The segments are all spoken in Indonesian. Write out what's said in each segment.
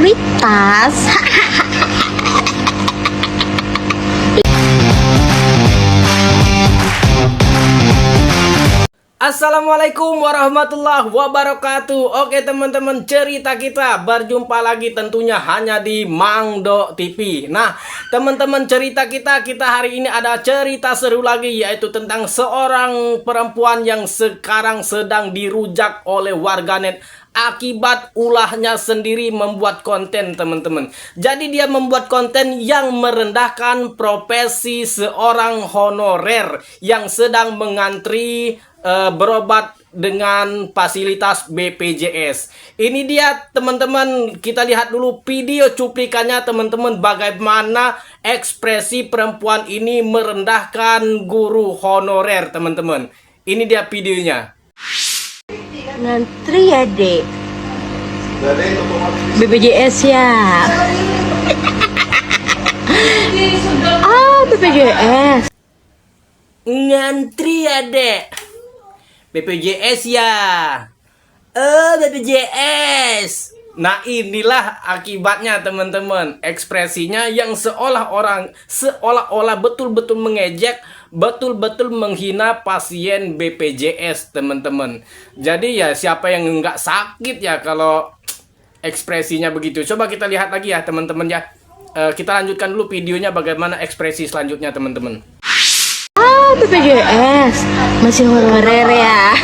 prioritas. Assalamualaikum warahmatullahi wabarakatuh. Oke teman-teman, cerita kita berjumpa lagi tentunya hanya di Mangdo TV. Nah teman-teman, cerita kita hari ini ada cerita seru lagi, yaitu tentang seorang perempuan yang sekarang sedang dirujak oleh warganet akibat ulahnya sendiri membuat konten, teman-teman. Jadi dia membuat konten yang merendahkan profesi seorang honorer yang sedang mengantri berobat dengan fasilitas BPJS. Ini dia teman-teman, kita lihat dulu video cuplikannya teman-teman, bagaimana ekspresi perempuan ini merendahkan guru honorer, teman-teman. Ini dia videonya. Ngantri ya dek, BPJS ya. BPJS. Ngantri ya dek, BPJS ya. BPJS. Nah inilah akibatnya teman-teman, ekspresinya yang seolah-olah betul-betul mengejek, betul-betul menghina pasien BPJS, teman-teman. Jadi ya siapa yang nggak sakit ya kalau ekspresinya begitu. Coba kita lihat lagi ya teman-teman ya. Kita lanjutkan dulu videonya bagaimana ekspresi selanjutnya teman-teman. BPJS masih honorer ya.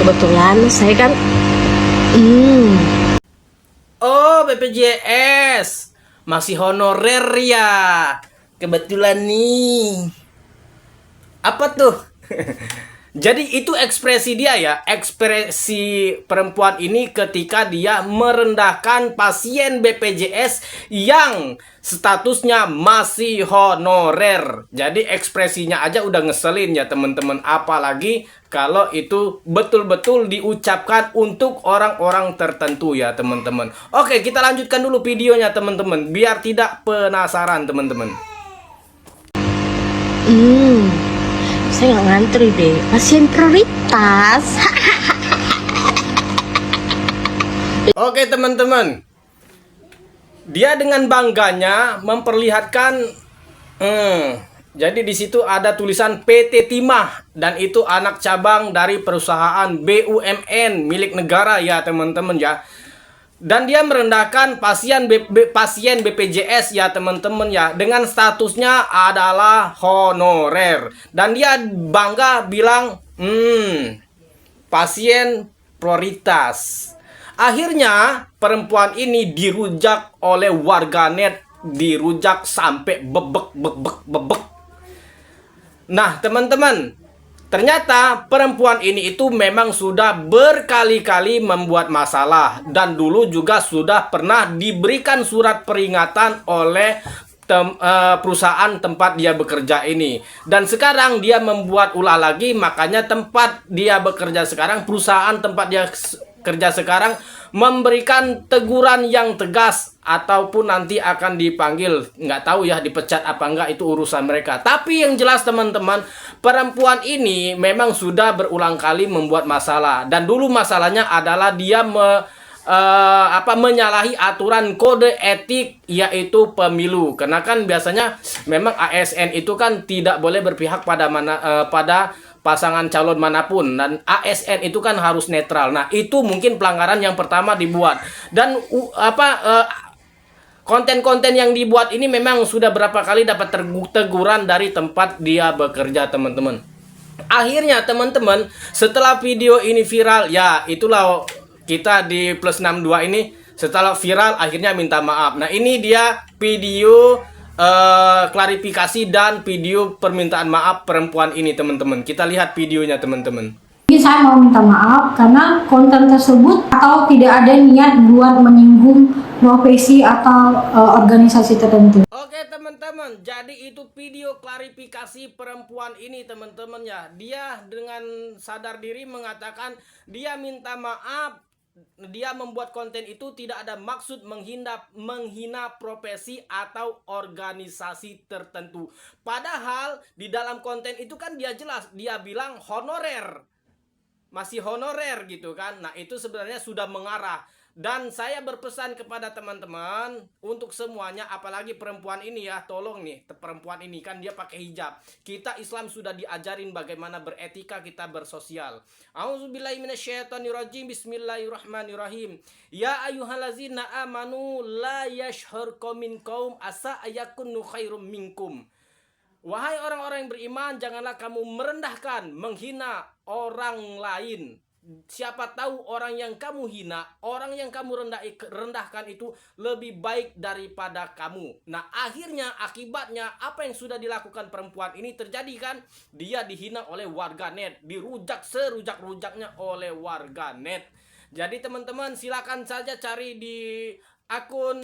Kebetulan saya kan Oh, BPJS masih honorer ya. Kebetulan nih. Apa tuh? Jadi itu ekspresi dia ya, ekspresi perempuan ini ketika dia merendahkan pasien BPJS yang statusnya masih honorer. Jadi ekspresinya aja udah ngeselin ya teman-teman, apalagi kalau itu betul-betul diucapkan untuk orang-orang tertentu ya teman-teman. Oke, kita lanjutkan dulu videonya teman-teman, biar tidak penasaran teman-teman. saya nggak ngantri deh, pasien prioritas. Oke teman-teman, dia dengan bangganya memperlihatkan, jadi di situ ada tulisan PT Timah dan itu anak cabang dari perusahaan BUMN milik negara ya teman-teman ya. Dan dia merendahkan pasien BPJS ya teman-teman ya, dengan statusnya adalah honorer. Dan dia bangga bilang, pasien prioritas. Akhirnya perempuan ini dirujak oleh warganet, dirujak sampai bebek. Nah teman-teman, ternyata perempuan ini itu memang sudah berkali-kali membuat masalah, dan dulu juga sudah pernah diberikan surat peringatan oleh perusahaan tempat dia bekerja ini. Dan sekarang dia membuat ulah lagi, makanya tempat dia bekerja sekarang, perusahaan tempat dia kerja sekarang memberikan teguran yang tegas, ataupun nanti akan dipanggil, nggak tahu ya dipecat apa enggak, itu urusan mereka. Tapi yang jelas teman-teman, perempuan ini memang sudah berulang kali membuat masalah, dan dulu masalahnya adalah dia menyalahi aturan kode etik, yaitu pemilu. Karena kan biasanya memang ASN itu kan tidak boleh berpihak pada pada pasangan calon manapun, dan ASN itu kan harus netral. Nah itu mungkin pelanggaran yang pertama dibuat, dan konten-konten yang dibuat ini memang sudah berapa kali dapat teguran dari tempat dia bekerja teman-teman. Akhirnya teman-teman, setelah video ini viral, ya itulah kita di Plus 62 ini setelah viral akhirnya minta maaf. Nah ini dia video klarifikasi dan video permintaan maaf perempuan ini teman-teman. Kita lihat videonya teman-teman. Jadi saya mau minta maaf karena konten tersebut atau tidak ada niat buat menyinggung profesi atau organisasi tertentu. Oke teman-teman, jadi itu video klarifikasi perempuan ini teman-teman ya. Dia dengan sadar diri mengatakan dia minta maaf, dia membuat konten itu tidak ada maksud menghina profesi atau organisasi tertentu. Padahal di dalam konten itu kan dia jelas, dia bilang honorer, masih honorer gitu kan. Nah itu sebenarnya sudah mengarah Dan saya berpesan kepada teman-teman untuk semuanya, apalagi perempuan ini ya, tolong nih, perempuan ini kan dia pakai hijab. Kita Islam sudah diajarin bagaimana beretika, kita bersosial. A'udzubillahi minasyaitonirrajim. Bismillahirrahmanirrahim. Ya ayyuhallazina amanu la yashhurkum min qaum asa ayakunu khairum minkum. Wahai orang-orang yang beriman, janganlah kamu merendahkan, menghina orang lain. Siapa tahu orang yang kamu hina, orang yang kamu rendahkan itu lebih baik daripada kamu. Nah, akhirnya akibatnya apa yang sudah dilakukan perempuan ini terjadi kan? Dia dihina oleh warganet, dirujak serujak-rujaknya oleh warganet. Jadi teman-teman silakan saja cari di akun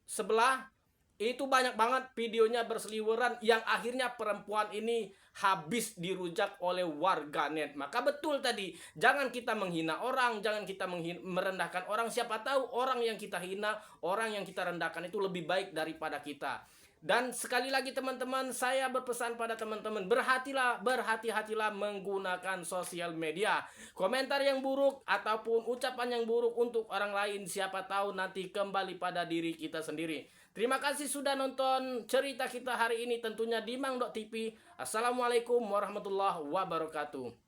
sebelah. Itu banyak banget videonya berseliweran yang akhirnya perempuan ini habis dirujak oleh warganet. Maka betul tadi, jangan kita menghina orang, jangan kita merendahkan orang. Siapa tahu orang yang kita hina, orang yang kita rendahkan itu lebih baik daripada kita. Dan sekali lagi teman-teman, saya berpesan pada teman-teman, berhati-hatilah menggunakan sosial media. Komentar yang buruk ataupun ucapan yang buruk untuk orang lain, siapa tahu nanti kembali pada diri kita sendiri. Terima kasih sudah nonton cerita kita hari ini tentunya di Mang.tv. Assalamualaikum warahmatullahi wabarakatuh.